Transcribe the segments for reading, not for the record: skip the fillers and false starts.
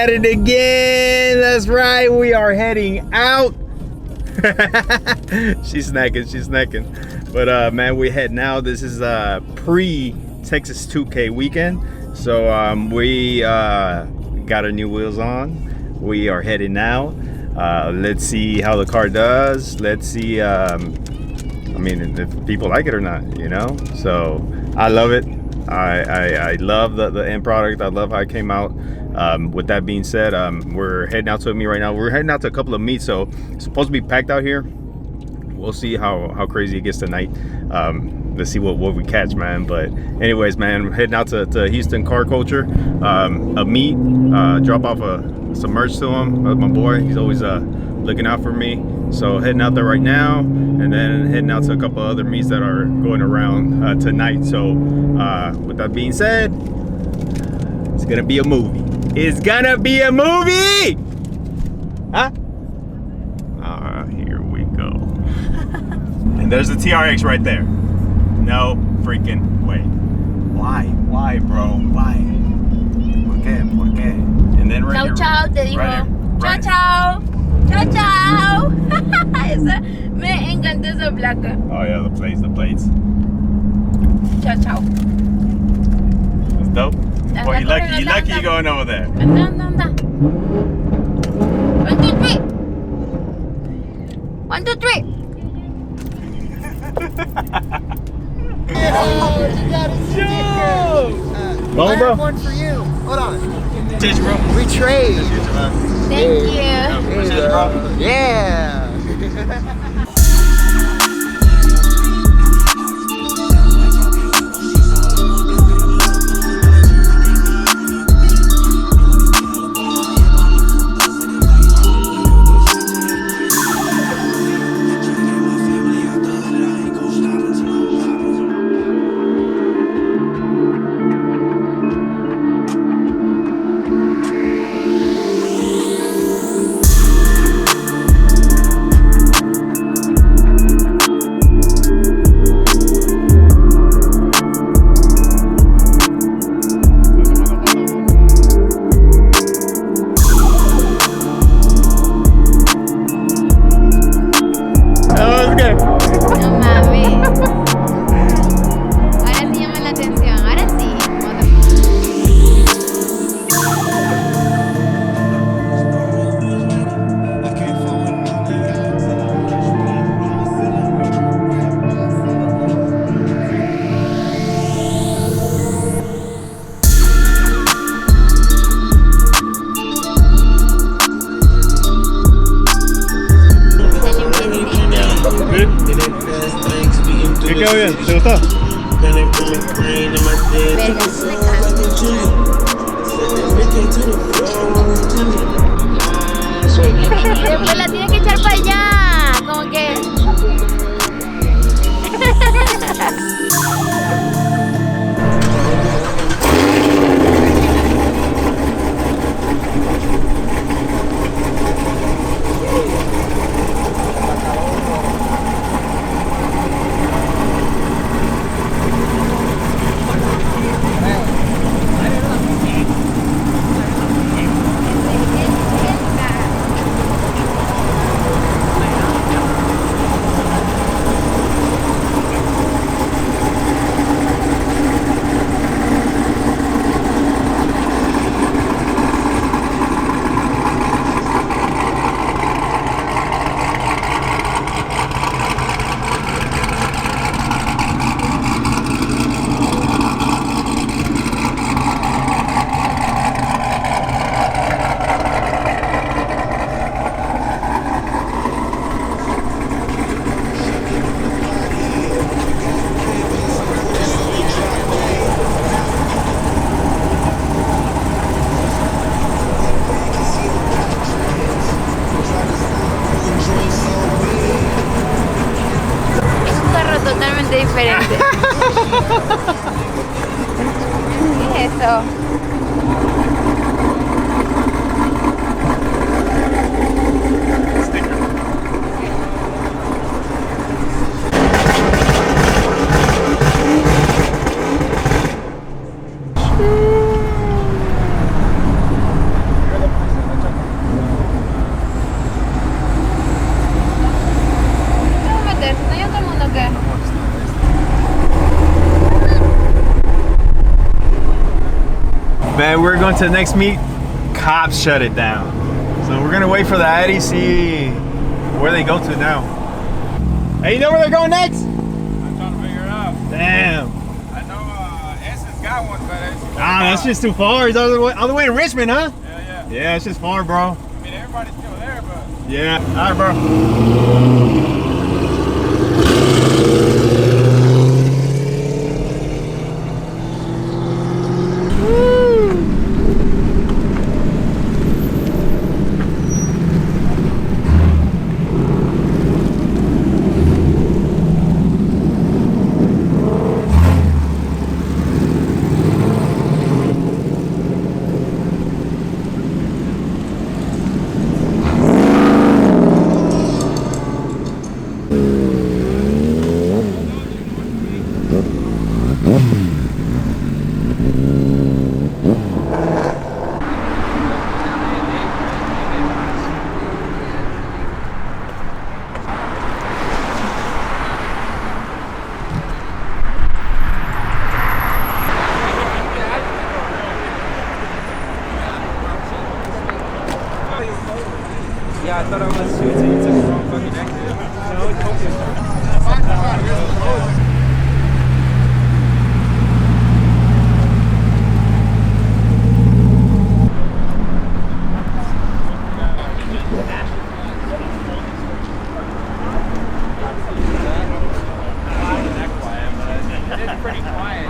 at it again. That's right, we are heading out. She's snacking. But man, we're heading out. This is pre-Texas 2K weekend. So we got our new wheels on. We are heading out. Let's see how the car does. Let's see, I mean, if people like it or not, you know? So I love it. I love the end product. I love how it came out. With that being said, we're heading out to a meet right now. We're heading out to a couple of meets, so it's supposed to be packed out here. We'll see how crazy it gets tonight. Let's see what we catch, man. But anyways, man, we're heading out to Houston Car Culture, a meet, drop off some merch to him. My boy, he's always looking out for me. So heading out there right now, and then heading out to a couple other meets that are going around tonight. So with that being said, it's gonna be a movie. It's gonna be a movie! Huh? Here we go. And there's the TRX right there. No freaking way. Why, bro? Why? ¿Por qué? And then right here. Chao, te digo. Right Chao. Me encanta esa placa. Oh yeah, the plates. Chao. That's dope. Boy, you lucky you going over there. Anda. 1, 2, 3. 1, 2, 3. Oh, you got a sticker. Bro. I have one for you. Hold on. Cheers, bro. We trade. Thank you. Cheers, bro. Yeah. ¿Qué quedó bien? ¿Te gustó? Después la tienes que echar para allá. Como que. Diferente. ¿Qué es eso? man, we're going to the next meet. Cops shut it down. So we're gonna wait for the Addy, see where they go to now. Hey, you know where they're going next? I'm trying to figure it out. Damn. I know Essence got one, but it's That's just too far. It's all the way to Richmond, huh? yeah. Yeah, it's just far, bro. I mean, everybody's still there, but Yeah, all right, bro. yeah, I thought I was too until you took the wrong fucking exit. No, it's open. It's pretty quiet.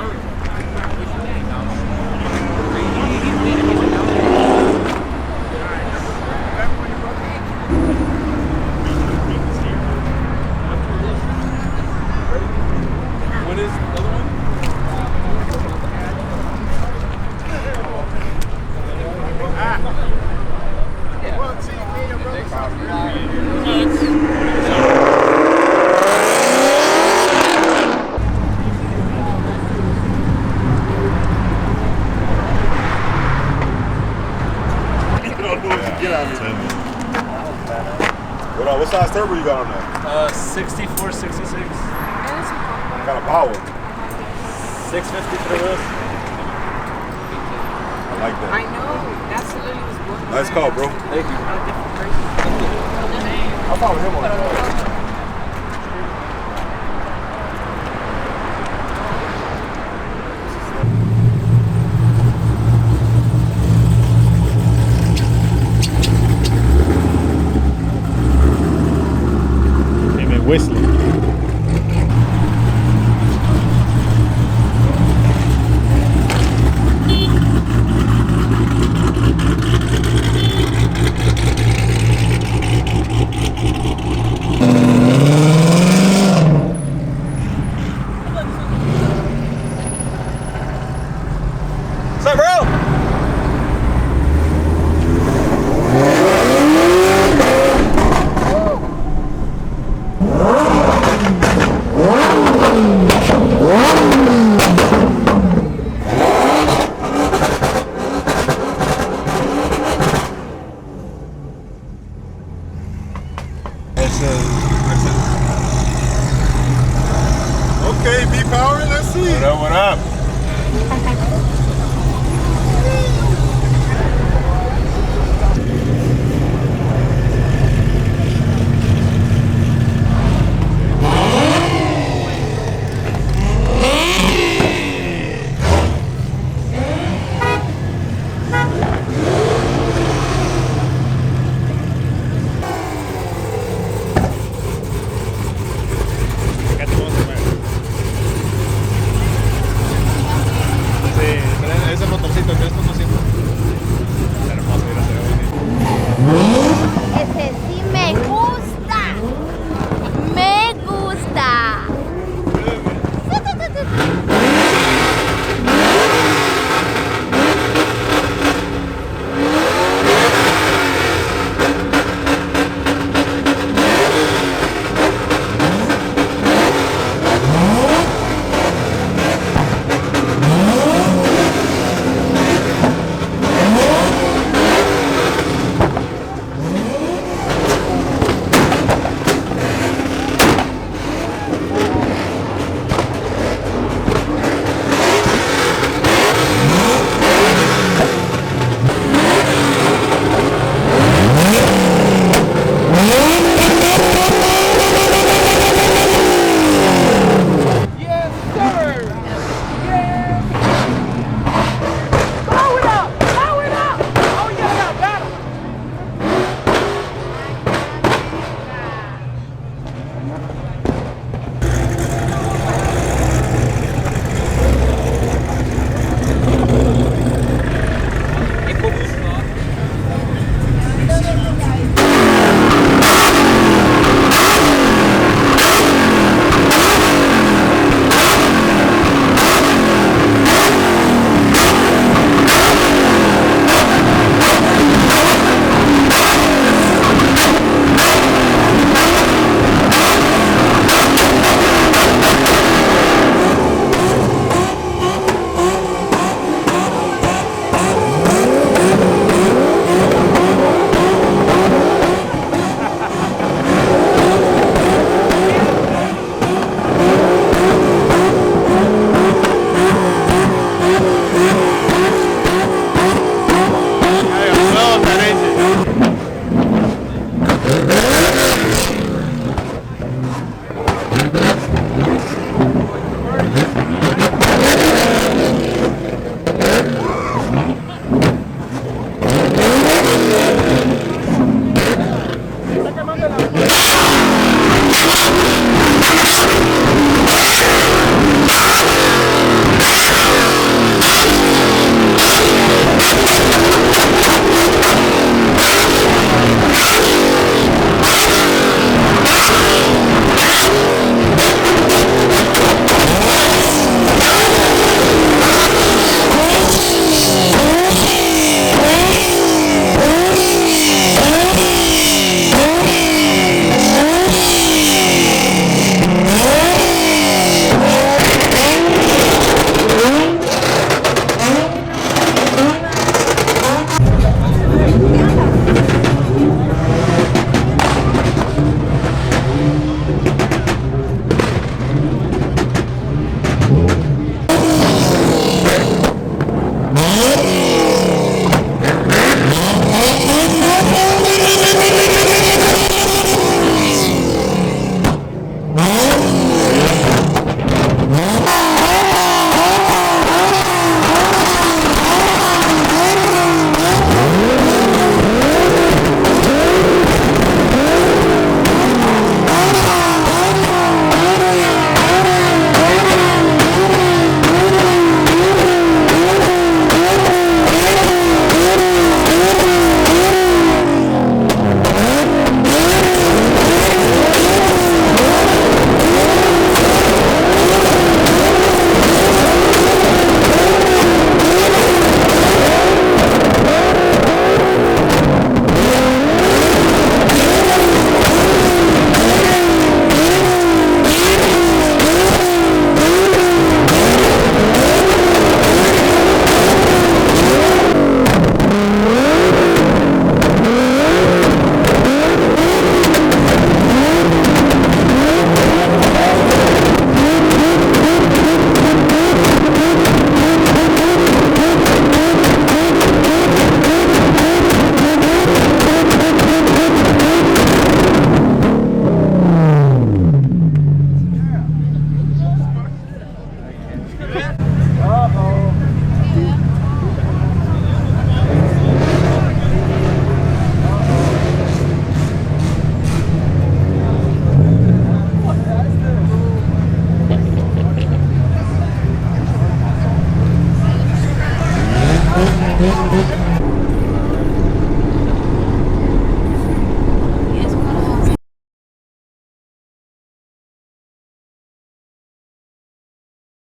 What is the other one? What size turbo you got on that? 64, 66. What kind of power? 650 for the wheels. I like that. I know. That's literally was working. Nice call, bro. Thank you. A different version. I'll follow him on that. Whistling. What's up, bro? Okay, B-Power, let's see. What up?